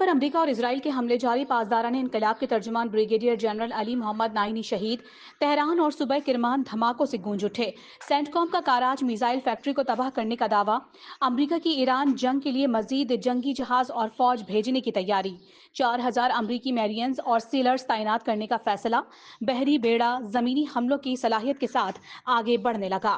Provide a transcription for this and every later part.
پر امریکہ اور اسرائیل کے حملے جاری، پاسداران انقلاب کے ترجمان بریگیڈیئر جنرل علی محمد نائینی شہید۔ تہران اور صوبہ کرمان دھماکوں سے گونج اٹھے۔ سینٹ کام کا کاراج میزائل فیکٹری کو تباہ کرنے کا دعویٰ۔ امریکہ کی ایران جنگ کے لیے مزید جنگی جہاز اور فوج بھیجنے کی تیاری۔ 4000 امریکی میرینز اور سیلرز تعینات کرنے کا فیصلہ۔ بحری بیڑا زمینی حملوں کی صلاحیت کے ساتھ آگے بڑھنے لگا۔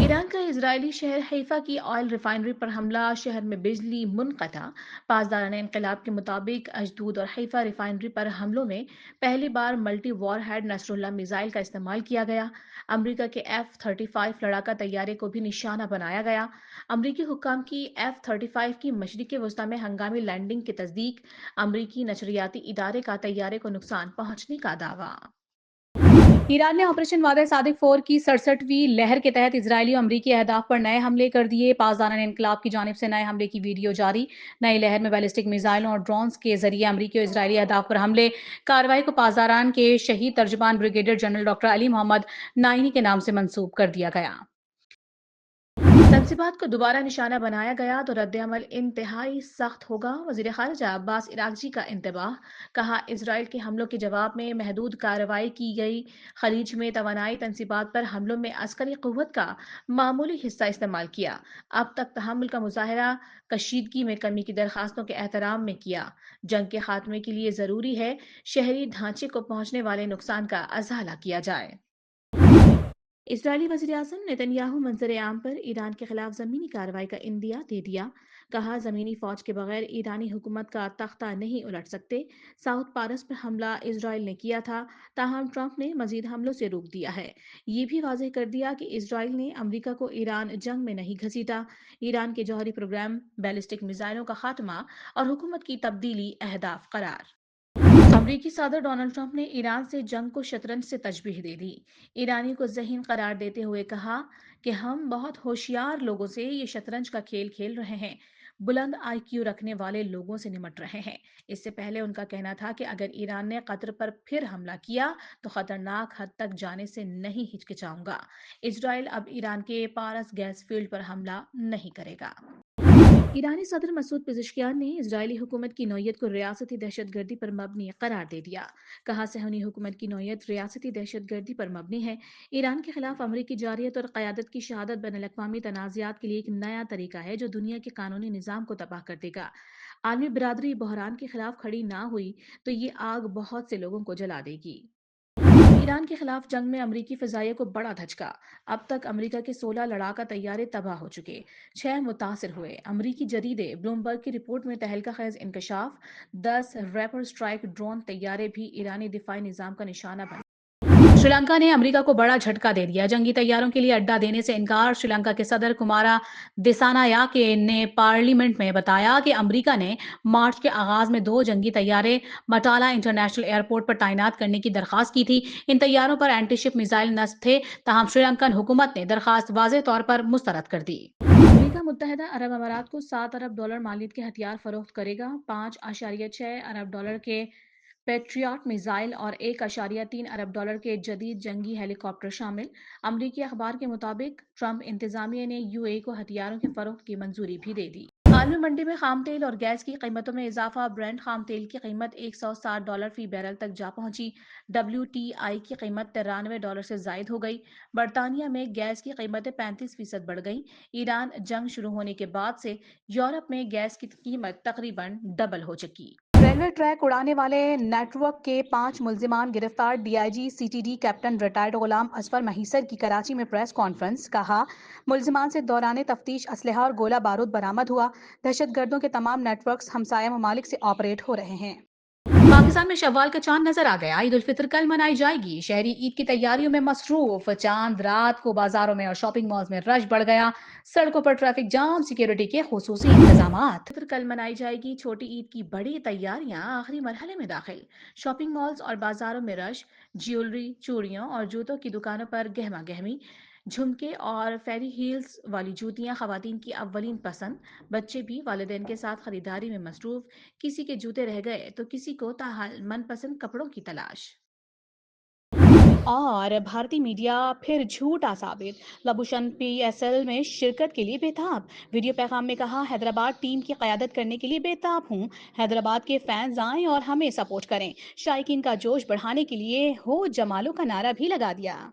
ایران کا اسرائیلی شہر حیفا کی آئل ریفائنری پر حملہ، شہر میں بجلی منقطع۔ پاسداران انقلاب کے مطابق اشدود اور حیفا ریفائنری پر حملوں میں پہلی بار multi war had Nasr Allah missile کا استعمال کیا گیا۔ امریکہ کے F-35 لڑاکا طیارے کو بھی نشانہ بنایا گیا۔ امریکی حکام کی F-35 کی مشرق وسطی میں ہنگامی لینڈنگ کی تصدیق۔ امریکی نشریاتی ادارے کا طیارے کو نقصان پہنچنے کا دعویٰ۔ ایران نے آپریشن وعدہ صادق 4 کی 67ویں لہر کے تحت اسرائیلی اور امریکی اہداف پر نئے حملے کر دیے۔ پاسداران انقلاب کی جانب سے نئے حملے کی ویڈیو جاری۔ نئی لہر میں بیلسٹک میزائلوں اور ڈرونز کے ذریعے امریکی اور اسرائیلی اہداف پر حملے۔ کارروائی کو پاسداران کے شہید ترجمان بریگیڈیئر جنرل ڈاکٹر علی محمد نائینی کے نام سے منسوب کر دیا گیا۔ تنصیبات کو دوبارہ نشانہ بنایا گیا تو رد عمل انتہائی سخت ہوگا۔ وزیر خارجہ عباس عراقچی کا انتباہ، کہا اسرائیل کے حملوں کے جواب میں محدود کارروائی کی گئی۔ خلیج میں توانائی تنصیبات پر حملوں میں عسکری قوت کا معمولی حصہ استعمال کیا۔ اب تک تحمل کا مظاہرہ، کشیدگی میں کمی کی درخواستوں کے احترام میں کیا۔ جنگ کے خاتمے کے لیے ضروری ہے شہری ڈھانچے کو پہنچنے والے نقصان کا ازالہ کیا جائے۔ اسرائیلی وزیر اعظم نیتن یاہو منظر عام پر ایران کے خلاف زمینی کارروائی کا عندیہ دے دیا۔ کہا زمینی فوج کے بغیر ایرانی حکومت کا تختہ نہیں الٹ سکتے۔ ساؤتھ پارس پر حملہ اسرائیل نے کیا تھا، تاہم ٹرمپ نے مزید حملوں سے روک دیا ہے۔ یہ بھی واضح کر دیا کہ اسرائیل نے امریکہ کو ایران جنگ میں نہیں گھسیٹا۔ ایران کے جوہری پروگرام، بیلسٹک میزائلوں کا خاتمہ اور حکومت کی تبدیلی اہداف قرار۔ امریکی صدر ڈونلڈ ٹرمپ نے ایران سے جنگ کو شطرنج سے تشبیہ دے دی۔ ایرانی کو ذہین قرار دیتے ہوئے کہا کہ ہم بہت ہوشیار لوگوں سے یہ شطرنج کا کھیل کھیل رہے ہیں، بلند آئی کیو رکھنے والے لوگوں سے نمٹ رہے ہیں۔ اس سے پہلے ان کا کہنا تھا کہ اگر ایران نے قطر پر پھر حملہ کیا تو خطرناک حد تک جانے سے نہیں ہچکچاؤں گا۔ اسرائیل اب ایران کے پارس گیس فیلڈ پر حملہ نہیں کرے گا۔ ایرانی صدر مسعود پزشکیان نے اسرائیلی حکومت کی نوعیت کو ریاستی دہشت گردی پر مبنی قرار دے دیا۔ کہا صہیونی حکومت کی نوعیت ریاستی دہشت گردی پر مبنی ہے۔ ایران کے خلاف امریکی جارحیت اور قیادت کی شہادت بین الاقوامی تنازعات کے لیے ایک نیا طریقہ ہے جو دنیا کے قانونی نظام کو تباہ کر دے گا۔ عالمی برادری بحران کے خلاف کھڑی نہ ہوئی تو یہ آگ بہت سے لوگوں کو جلا دے گی۔ ایران کے خلاف جنگ میں امریکی فضائیہ کو بڑا دھچکا۔ اب تک امریکہ کے 16 لڑاکا طیارے تباہ ہو چکے، 6 متاثر ہوئے۔ امریکی جریدے بلومبرگ کی رپورٹ میں تہلکہ خیز انکشاف، 10 ریپر اسٹرائک ڈرون طیارے بھی ایرانی دفاعی نظام کا نشانہ بنے۔ سری لنکا نے امریکہ کو بڑا جھٹکا دے دیا، جنگی طیاروں کے لیے اڈہ دینے سے انکار۔ سری لنکا کے صدر کمارا دسانایاکے نے پارلیمنٹ میں بتایا کہ امریکہ نے مارچ کے آغاز میں 2 جنگی طیارے مٹالہ انٹرنیشنل ایئرپورٹ پر تعینات کرنے کی درخواست کی تھی۔ ان طیاروں پر اینٹی شپ میزائل نصب تھے، تاہم سری لنکن حکومت نے درخواست واضح طور پر مسترد کر دی۔ امریکہ متحدہ عرب امارات کو $7 ارب مالیت کے ہتھیار فروخت کرے گا۔ $5.6 ارب کے پیٹریاٹ میزائل اور $1.3 ارب کے جدید جنگی ہیلی کاپٹر شامل۔ امریکی اخبار کے مطابق ٹرمپ انتظامیہ نے UAE کو ہتھیاروں کی فروخت کی منظوری بھی دے دی۔ عالمی منڈی میں خام تیل اور گیس کی قیمتوں میں اضافہ، برنٹ خام تیل کی قیمت $160 فی بیرل تک جا پہنچی۔ WTI کی قیمت $93 سے زائد ہو گئی۔ برطانیہ میں گیس کی قیمتیں 35% بڑھ گئیں۔ ایران جنگ شروع ہونے کے بعد سے یورپ میں گیس کی قیمت تقریباً ڈبل ہو چکی۔ ریلوے ٹریک اڑانے والے نیٹ ورک کے 5 ملزمان گرفتار۔ DIG CTD captain retired Ghulam اصفر مہیسر کی کراچی میں پریس کانفرنس۔ کہا ملزمان سے دوران تفتیش اسلحہ اور گولہ بارود برآمد ہوا۔ دہشت گردوں کے تمام نیٹ ورکس ہمسایہ ممالک سے آپریٹ ہو رہے ہیں۔ پاکستان میں شوال کا چاند نظر آ گیا، عید الفطر کل منائی جائے گی۔ شہری عید کی تیاریوں میں مصروف، چاند رات کو بازاروں میں اور شاپنگ مالز میں رش بڑھ گیا، سڑکوں پر ٹریفک جام، سیکیورٹی کے خصوصی انتظامات۔ فطر کل منائی جائے گی، چھوٹی عید کی بڑی تیاریاں آخری مرحلے میں داخل۔ شاپنگ مالز اور بازاروں میں رش، جیولری، چوڑیوں اور جوتوں کی دکانوں پر گہما گہمی۔ جھمکے اور فیری ہیلز والی جوتیاں خواتین کی اولین پسند۔ بچے بھی والدین کے ساتھ خریداری میں مصروف، کسی کے جوتے رہ گئے تو کسی کو تاحال من پسند کپڑوں کی تلاش۔ اور بھارتی میڈیا پھر جھوٹا ثابت، لبوشن پی ایس ایل میں شرکت کے لیے بےتاب، ویڈیو پیغام میں کہا حیدرآباد ٹیم کی قیادت کرنے کے لیے بےتاب ہوں، حیدرآباد کے فینز آئیں اور ہمیں سپورٹ کریں، شائقین کا جوش بڑھانے کے لیے ہو جمالو کا نعرہ بھی لگا دیا۔